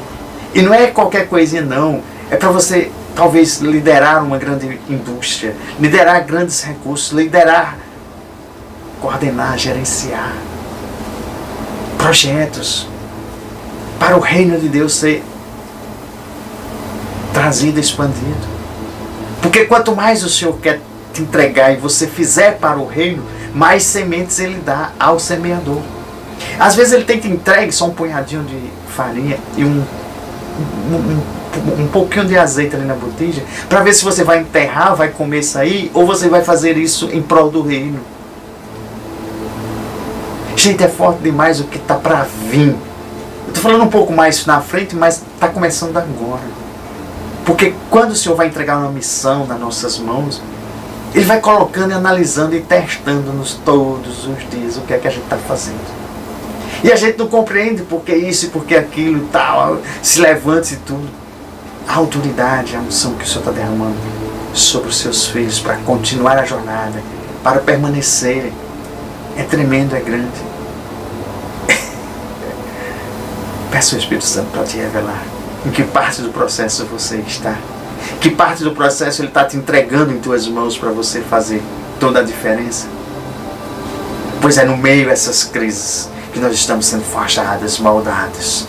E não é qualquer coisinha não. É para você, talvez, liderar uma grande indústria, liderar grandes recursos, liderar, coordenar, gerenciar. projetos para o reino de Deus ser trazido, expandido. Porque quanto mais o Senhor quer te entregar e você fizer para o reino, mais sementes Ele dá ao semeador. Às vezes Ele tem que entregar só um punhadinho de farinha e um pouquinho de azeite ali na botija, para ver se você vai enterrar, vai comer isso aí, ou você vai fazer isso em prol do reino. Gente, é forte demais o que está para vir. Eu estou falando um pouco mais na frente, mas está começando agora. Porque quando o Senhor vai entregar uma missão nas nossas mãos, Ele vai colocando e analisando e testando-nos todos os dias o que é que a gente está fazendo. E a gente não compreende porque isso e porque aquilo e tal, se levanta e tudo. A autoridade, a unção que o Senhor está derramando sobre os seus filhos para continuar a jornada, para permanecerem, é tremendo, é grande. Peça o Espírito Santo para te revelar em que parte do processo você está. Que parte do processo Ele está te entregando em tuas mãos para você fazer toda a diferença. Pois é no meio dessas crises que nós estamos sendo forjados, moldados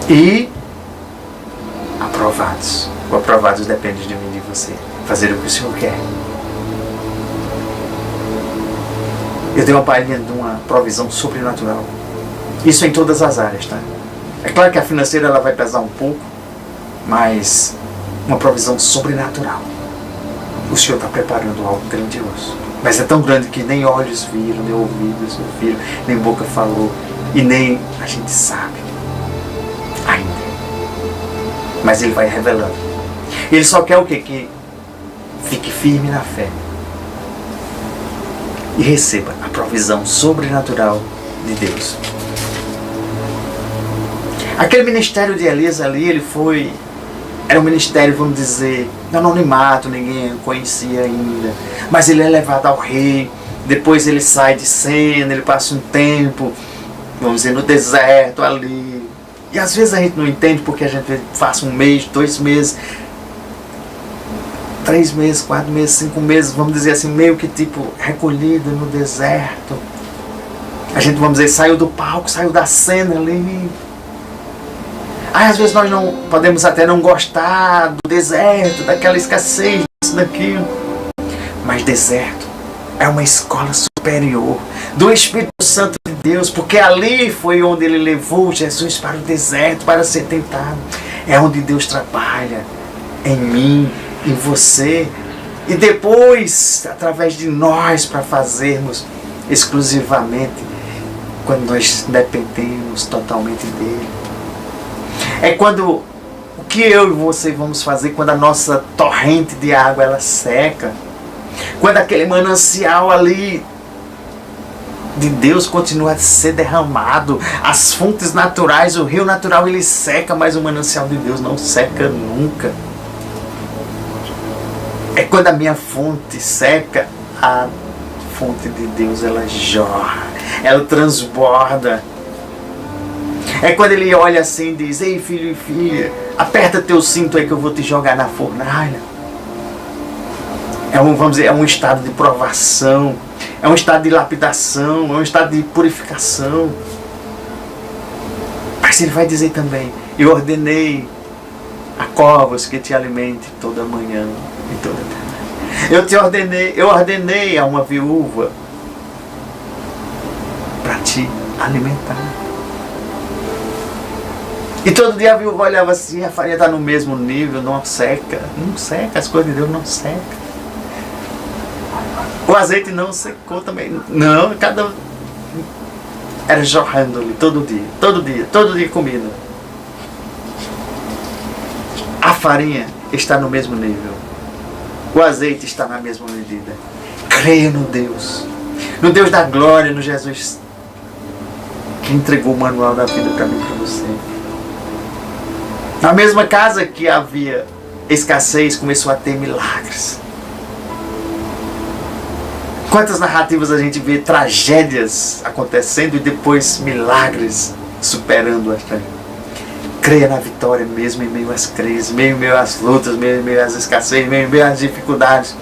e aprovados. O aprovados depende de mim e de você. Fazer o que o Senhor quer. Eu tenho uma palhinha de uma provisão sobrenatural. Isso em todas as áreas, tá? É claro que a financeira ela vai pesar um pouco, mas uma provisão sobrenatural. O Senhor está preparando algo grandioso. Mas é tão grande que nem olhos viram, nem ouvidos ouviram, nem boca falou, e nem a gente sabe ainda. Mas Ele vai revelando. Ele só quer o quê? Que fique firme na fé e receba a provisão sobrenatural de Deus. Aquele ministério de Elias ali, era um ministério, vamos dizer, no anonimato, ninguém o conhecia ainda. Mas ele é levado ao rei, depois ele sai de cena, ele passa um tempo, vamos dizer, no deserto ali. E às vezes a gente não entende porque a gente passa 1 mês, 2 meses, 3 meses, 4 meses, 5 meses, vamos dizer assim, meio que tipo recolhido no deserto. A gente, vamos dizer, saiu do palco, saiu da cena ali. Aí às vezes nós não podemos até não gostar do deserto, daquela escassez, disso, daquilo. Mas deserto é uma escola superior do Espírito Santo de Deus, porque ali foi onde Ele levou Jesus para o deserto, para ser tentado. É onde Deus trabalha em mim, em você, e depois, através de nós, para fazermos exclusivamente, quando nós dependemos totalmente dEle. É quando o que eu e você vamos fazer quando a nossa torrente de água ela seca. Quando aquele manancial ali de Deus continua a ser derramado. As fontes naturais, o rio natural ele seca, mas o manancial de Deus não seca nunca. É quando a minha fonte seca, a fonte de Deus ela jorra, ela transborda. É quando Ele olha assim e diz: ei, filho e filha, aperta teu cinto aí que eu vou te jogar na fornalha. Vamos dizer, é um estado de provação, é um estado de lapidação, é um estado de purificação. Mas Ele vai dizer também: eu ordenei a covas que te alimente toda manhã e toda tarde. Eu ordenei a uma viúva para te alimentar. E todo dia a viúva olhava assim, a farinha está no mesmo nível, não seca. Não seca, as coisas de Deus não secam. O azeite não secou também. Não, era jorrando ali, todo dia comida. A farinha está no mesmo nível. O azeite está na mesma medida. Creia no Deus da glória, no Jesus que entregou o manual da vida para mim e para você. Na mesma casa que havia escassez, começou a ter milagres. Quantas narrativas a gente vê tragédias acontecendo e depois milagres superando-as. Creia na vitória mesmo em meio às crises, meio em meio às lutas, meio em meio às escassez, meio em meio às dificuldades.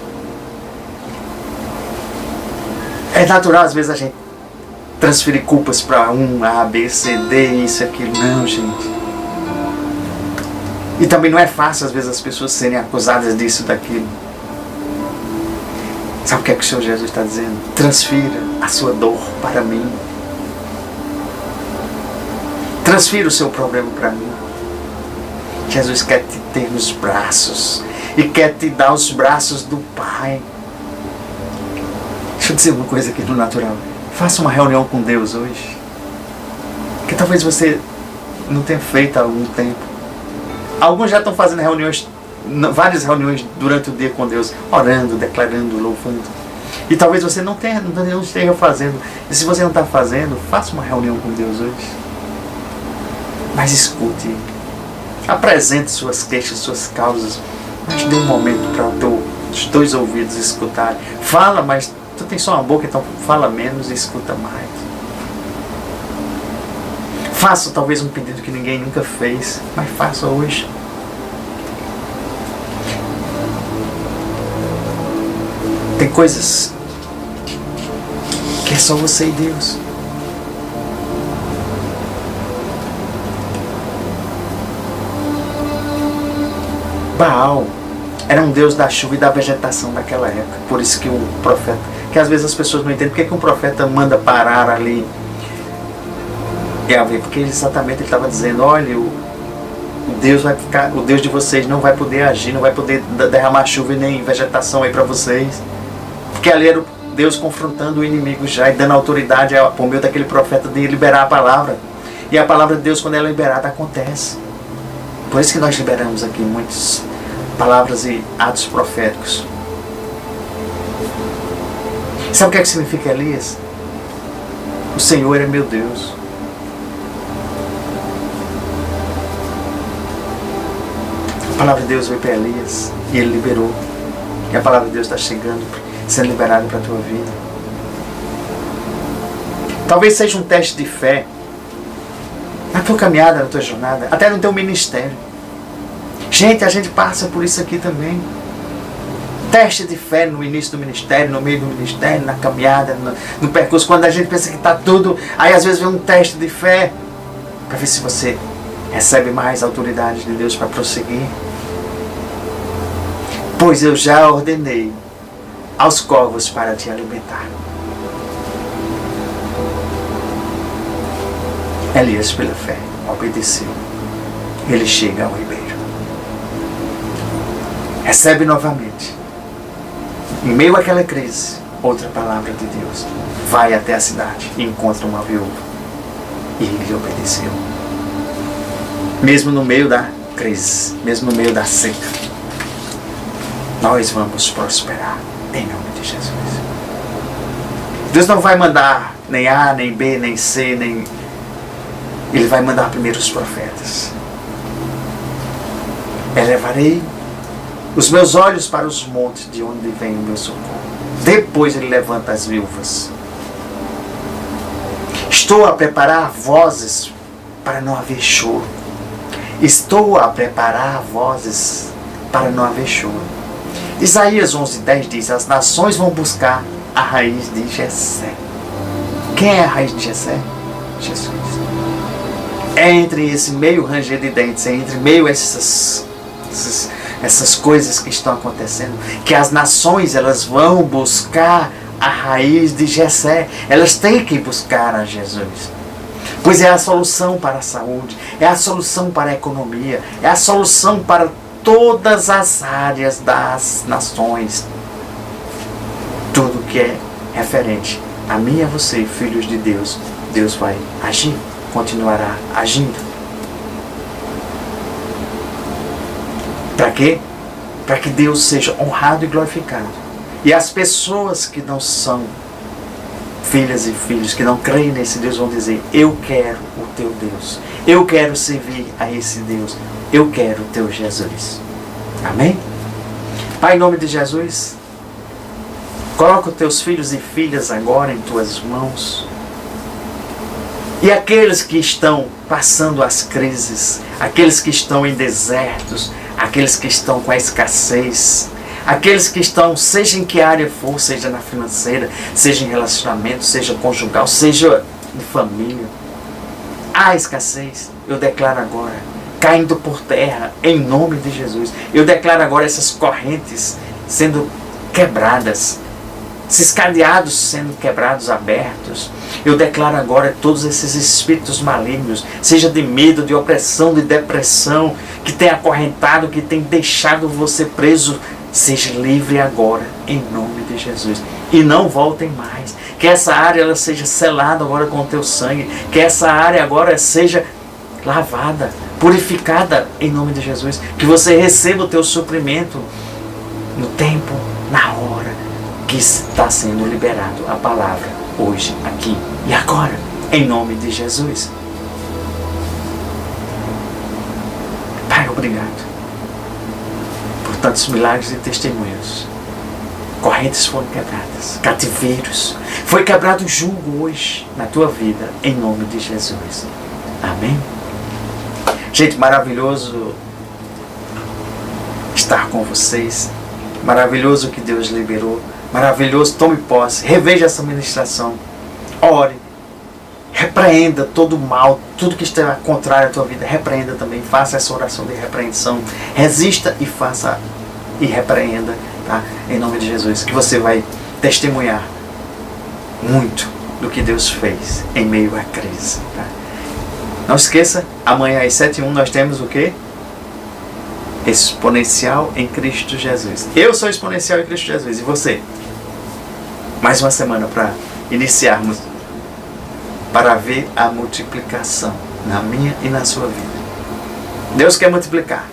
É natural às vezes a gente transferir culpas para A, B, C, D, isso e aquilo. Não, gente. E também não é fácil, às vezes, as pessoas serem acusadas disso, daquilo. Sabe o que é que o Senhor Jesus está dizendo? Transfira a sua dor para mim. Transfira o seu problema para mim. Jesus quer te ter nos braços e quer te dar os braços do Pai. Deixa eu dizer uma coisa aqui no natural. Faça uma reunião com Deus hoje, que talvez você não tenha feito há algum tempo. Alguns já estão fazendo reuniões, várias reuniões durante o dia com Deus, orando, declarando, louvando. E talvez você não esteja fazendo. E se você não está fazendo, faça uma reunião com Deus hoje. Mas escute. Apresente suas queixas, suas causas. Mas dê um momento para os dois ouvidos escutarem. Fala, mas tu tem só uma boca, então fala menos e escuta mais. Faça talvez um pedido que ninguém nunca fez, mas faça hoje. Tem coisas que é só você e Deus. Baal era um deus da chuva e da vegetação daquela época. Por isso que o profeta, que às vezes as pessoas não entendem porque que um profeta manda parar ali. Porque exatamente ele estava dizendo, olha, o Deus de vocês não vai poder agir, não vai poder derramar chuva e nem vegetação aí para vocês. Porque ali era o Deus confrontando o inimigo já e dando autoridade por meio daquele profeta de liberar a palavra. E a palavra de Deus, quando ela é liberada, acontece. Por isso que nós liberamos aqui muitas palavras e atos proféticos. Sabe o que é que significa Elias? O Senhor é meu Deus. A palavra de Deus veio para Elias e ele liberou. E a palavra de Deus está chegando, sendo liberada para a tua vida. Talvez seja um teste de fé na tua caminhada, na tua jornada, até no teu ministério. Gente, a gente passa por isso aqui também. Teste de fé no início do ministério, no meio do ministério, na caminhada, no percurso. Quando a gente pensa que está tudo, aí às vezes vem um teste de fé para ver se você recebe mais autoridade de Deus para prosseguir. Pois eu já ordenei aos corvos para te alimentar. Elias, pela fé, obedeceu. Ele chega ao ribeiro. Recebe novamente. Em meio àquela crise, outra palavra de Deus. Vai até a cidade e encontra uma viúva. E ele obedeceu. Mesmo no meio da crise, mesmo no meio da seca, nós vamos prosperar em nome de Jesus. Deus não vai mandar nem A, nem B, nem C, nem... Ele vai mandar primeiro os profetas. Elevarei os meus olhos para os montes, de onde vem o meu socorro. Depois ele levanta as viúvas. Estou a preparar vozes para não haver choro. Estou a preparar vozes para não haver choro. Isaías 11:10 diz, as nações vão buscar a raiz de Jessé. Quem é a raiz de Jessé? Jesus. É entre esse meio ranger de dentes, é entre meio essas coisas que estão acontecendo, que as nações elas vão buscar a raiz de Jessé. Elas têm que buscar a Jesus. Pois é a solução para a saúde, é a solução para a economia, é a solução para todas as áreas das nações. Tudo que é referente a mim e a você, filhos de Deus, Deus vai agir, continuará agindo. Para quê? Para que Deus seja honrado e glorificado. E as pessoas que não são filhas e filhos, que não creem nesse Deus, vão dizer, eu quero o teu Deus. Eu quero servir a esse Deus. Eu quero o teu Jesus. Amém? Pai, em nome de Jesus, coloca os teus filhos e filhas agora em tuas mãos. E aqueles que estão passando as crises, aqueles que estão em desertos, aqueles que estão com a escassez, aqueles que estão, seja em que área for, seja na financeira, seja em relacionamento, seja conjugal, seja de família. Há escassez, eu declaro agora, caindo por terra, em nome de Jesus. Eu declaro agora essas correntes sendo quebradas, esses cadeados sendo quebrados, abertos. Eu declaro agora todos esses espíritos malignos, seja de medo, de opressão, de depressão, que tem acorrentado, que tem deixado você preso, seja livre agora, em nome de Jesus. E não voltem mais. Que essa área ela seja selada agora com o teu sangue. Que essa área agora seja lavada, purificada, em nome de Jesus. Que você receba o teu suprimento no tempo, na hora que está sendo liberado a palavra, hoje, aqui e agora, em nome de Jesus. Pai, obrigado por tantos milagres e testemunhos. Correntes foram quebradas, cativeiros. Foi quebrado o jugo hoje na tua vida, em nome de Jesus. Amém? Gente, maravilhoso estar com vocês. Maravilhoso que Deus liberou. Maravilhoso, tome posse. Reveja essa ministração. Ore. Repreenda todo o mal, tudo que esteja contrário à tua vida. Repreenda também. Faça essa oração de repreensão. Resista e faça e repreenda, tá? Em nome de Jesus. Que você vai testemunhar muito do que Deus fez em meio à crise, tá? Não esqueça, amanhã às 7h01 nós temos o quê? Exponencial em Cristo Jesus. Eu sou exponencial em Cristo Jesus. E você? Mais uma semana para iniciarmos, para ver a multiplicação na minha e na sua vida. Deus quer multiplicar.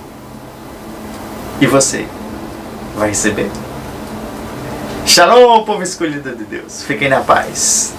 E você vai receber? Shalom, povo escolhido de Deus. Fiquem na paz.